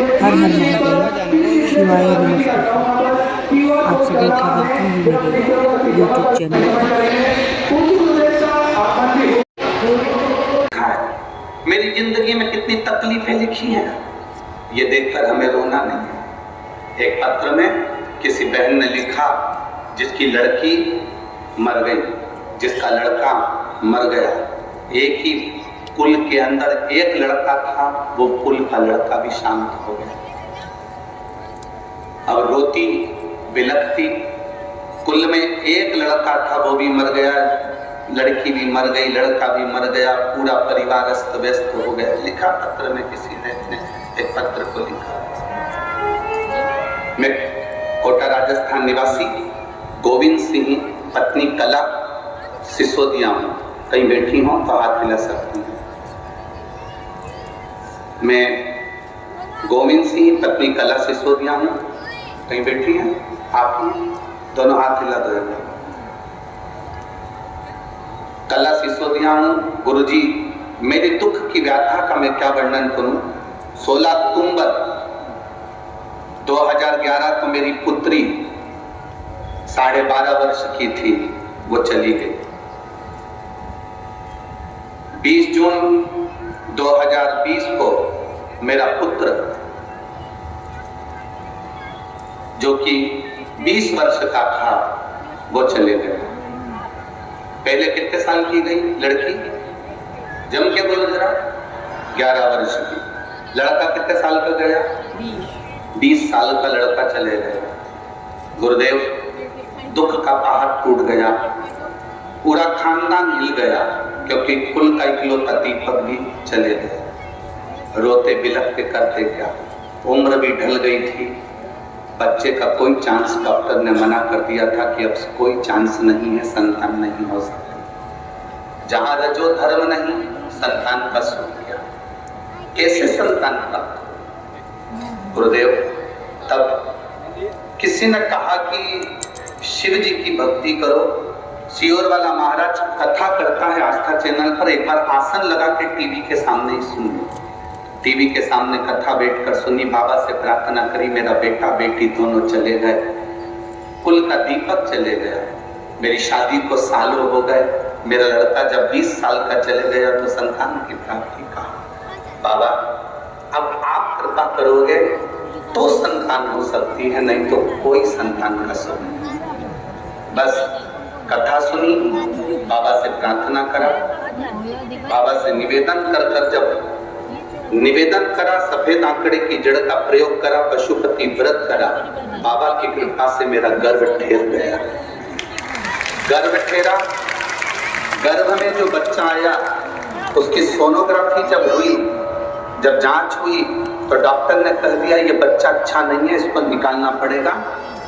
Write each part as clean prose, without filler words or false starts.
हर हर महादेव, शिवाय नमस्ते। आप सभी का वेलकम है मेरे यूट्यूब चैनल पर। मेरी जिंदगी में कितनी तकलीफें लिखी हैं, ये देखकर हमें रोना नहीं है। एक पत्र में किसी बहन ने लिखा, जिसकी लड़की मर गई, जिसका लड़का मर गया, एक ही कुल के अंदर एक लड़का था, वो कुल का लड़का भी शांत हो गया। अब रोती बिलखती, कुल में एक लड़का था वो भी मर गया, लड़की भी मर गई, लड़का भी मर गया, पूरा परिवार अस्त व्यस्त हो गया। लिखा पत्र में किसी ने एक पत्र को लिखा। मैं कोटा राजस्थान निवासी गोविंद सिंह पत्नी कला सिसोदिया हूँ। कहीं बैठी हो तो हाथ हिला सकती हूँ। मैं गोविंद सिंह पत्नी कला सिसोदिया हूँ। कहीं बैठी हैं आप? दोनों हाथ हिला दो। कला सिसोदिया हूँ। गुरुजी, मेरे दुख की व्याथा का मैं क्या वर्णन करूं। 16 अक्टूबर 2011 को मेरी पुत्री 12.5 वर्ष की थी, वो चली गई। 20 जून 2020 को मेरा पुत्र, जो कि 20 वर्ष का था, वो चले गए। पहले कितने साल की गई लड़की? जम के बोलो जरा। 11 वर्ष की। लड़का कितने साल का गया? 20 साल का लड़का चले गया। गुरुदेव, दुख का पहाड़ टूट गया, पूरा खानदान हिल गया, क्योंकि कुल का इकलौता दीपक भी चले गए। रोते बिलख के करते क्या, उम्र भी ढल गई थी। बच्चे का कोई चांस, डॉक्टर ने मना कर दिया था कि अब कोई चांस नहीं है, संतान नहीं हो सकती। जहां रजो धर्म नहीं, संतान का हो गया। कैसे संतान प्राप्त? गुरुदेव, तब किसी ने कहा कि शिव जी की भक्ति करो। सियोर वाला महाराज कथा करता है आस्था चैनल पर, एक बार आसन लगा के टीवी के सामने ही सुन लो। टीवी के सामने कथा बैठकर सुनी, बाबा से प्रार्थना करी, मेरा बेटा बेटी दोनों चले गए, कुल का दीपक चले गया। मेरी शादी को सालों हो गए, मेरा लड़का जब 20 साल का चले गया तो संतान की प्राप्ति कहा। बाबा, अब आप कृपा करोगे तो संतान हो सकती है, नहीं तो कोई संतान का सुन। बस कथा सुनी, बाबा से प्रार्थना करा, बाबा से निवेदन कर जब निवेदन करा, सफेद आंकड़े की जड़ का प्रयोग करा, पशुपति व्रत करा, बाबा की कृपा से मेरा गर्भ ठेर गया। गर्भ ठेरा, गर्भ में जो बच्चा आया उसकी सोनोग्राफी जब हुई, जब जांच हुई, तो डॉक्टर ने कह दिया ये बच्चा अच्छा नहीं है, इसको निकालना पड़ेगा,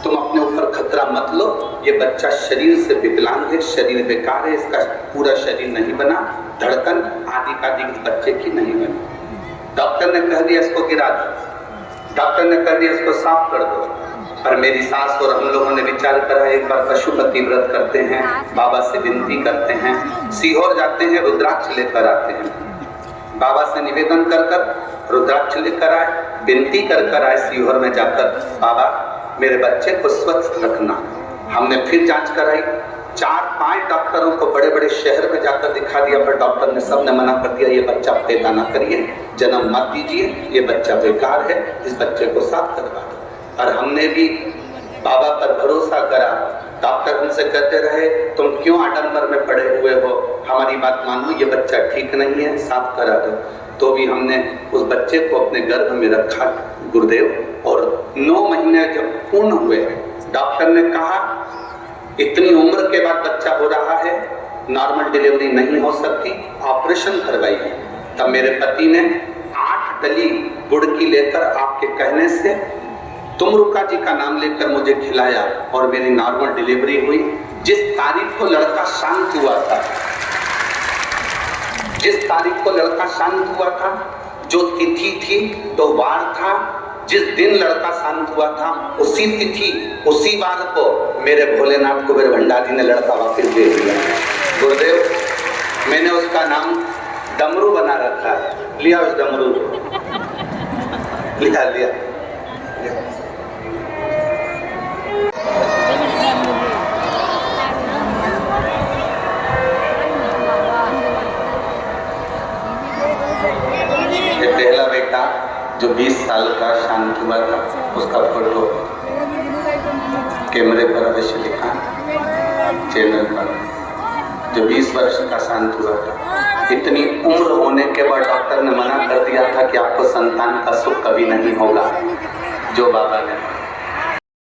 तुम अपने ऊपर खतरा मत लो, ये बच्चा शरीर से विकलांग है, शरीर बेकार है, इसका पूरा शरीर नहीं बना, धड़कन आदि का बच्चे की नहीं बनी। डॉक्टर ने कह दिया इसको गिरा दो, डॉक्टर ने कह दिया इसको साफ कर दो। पर मेरी सास और हम लोगों ने विचार करा, एक बार पशुपति व्रत करते हैं, बाबा से विनती करते हैं, सीहोर जाते हैं, रुद्राक्ष लेकर आते हैं, बाबा से निवेदन कर रुद्राक्ष लेकर आए, विनती कर आए सीहोर में जाकर, बाबा मेरे बच्चे को स्वस्थ रखना। हमने फिर जांच कराई, 4-5 डॉक्टरों को बड़े बड़े शहर में जाकर दिखा दिया, पर डॉक्टर ने सबने मना कर दिया, ये बच्चा पैदा ना करिए, जन्म मत दीजिए, ये बच्चा बेकार है, इस बच्चे को साफ करवा दो। और हमने भी बाबा पर भरोसा करा। डॉक्टर हमसे कहते रहे, तुम क्यों आडंबर में पड़े हुए हो, हमारी बात मानो, ये बच्चा ठीक नहीं है, साफ करा दो। तो भी हमने उस बच्चे को अपने गर्भ में रखा गुरुदेव, और 9 महीने जब पूर्ण हुए, डॉक्टर ने कहा इतनी उम्र के बाद बच्चा हो रहा है, नॉर्मल डिलीवरी नहीं हो सकती, ऑपरेशन करवाइए। तब मेरे पति ने 8 डली गुड़ की लेकर आपके कहने से तुमरुका जी का नाम लेकर मुझे खिलाया और मेरी नॉर्मल डिलीवरी हुई। जिस तारीख को लड़का शांत हुआ था, जिस तारीख को लड़का शांत हुआ था, जो तिथि थी तो वार था, जिस दिन लड़का शांत हुआ था उसी तिथि उसी वार को मेरे भोलेनाथ कुबेर भंडारी ने लड़का वापस दे दिया। गुरुदेव, मैंने उसका नाम डमरू बना रखा है, लिया उस डमरू। लिया लिया। ये पहला बेटा जो 20 साल का शांत हुआ था, उसका फोटो कैमरे पर अवश्य दिखा चैनल पर। जो 20 वर्ष का शांत हुआ था, इतनी उम्र होने के बाद डॉक्टर ने मना कर दिया था कि आपको संतान का सुख कभी नहीं होगा, जो बाबा ने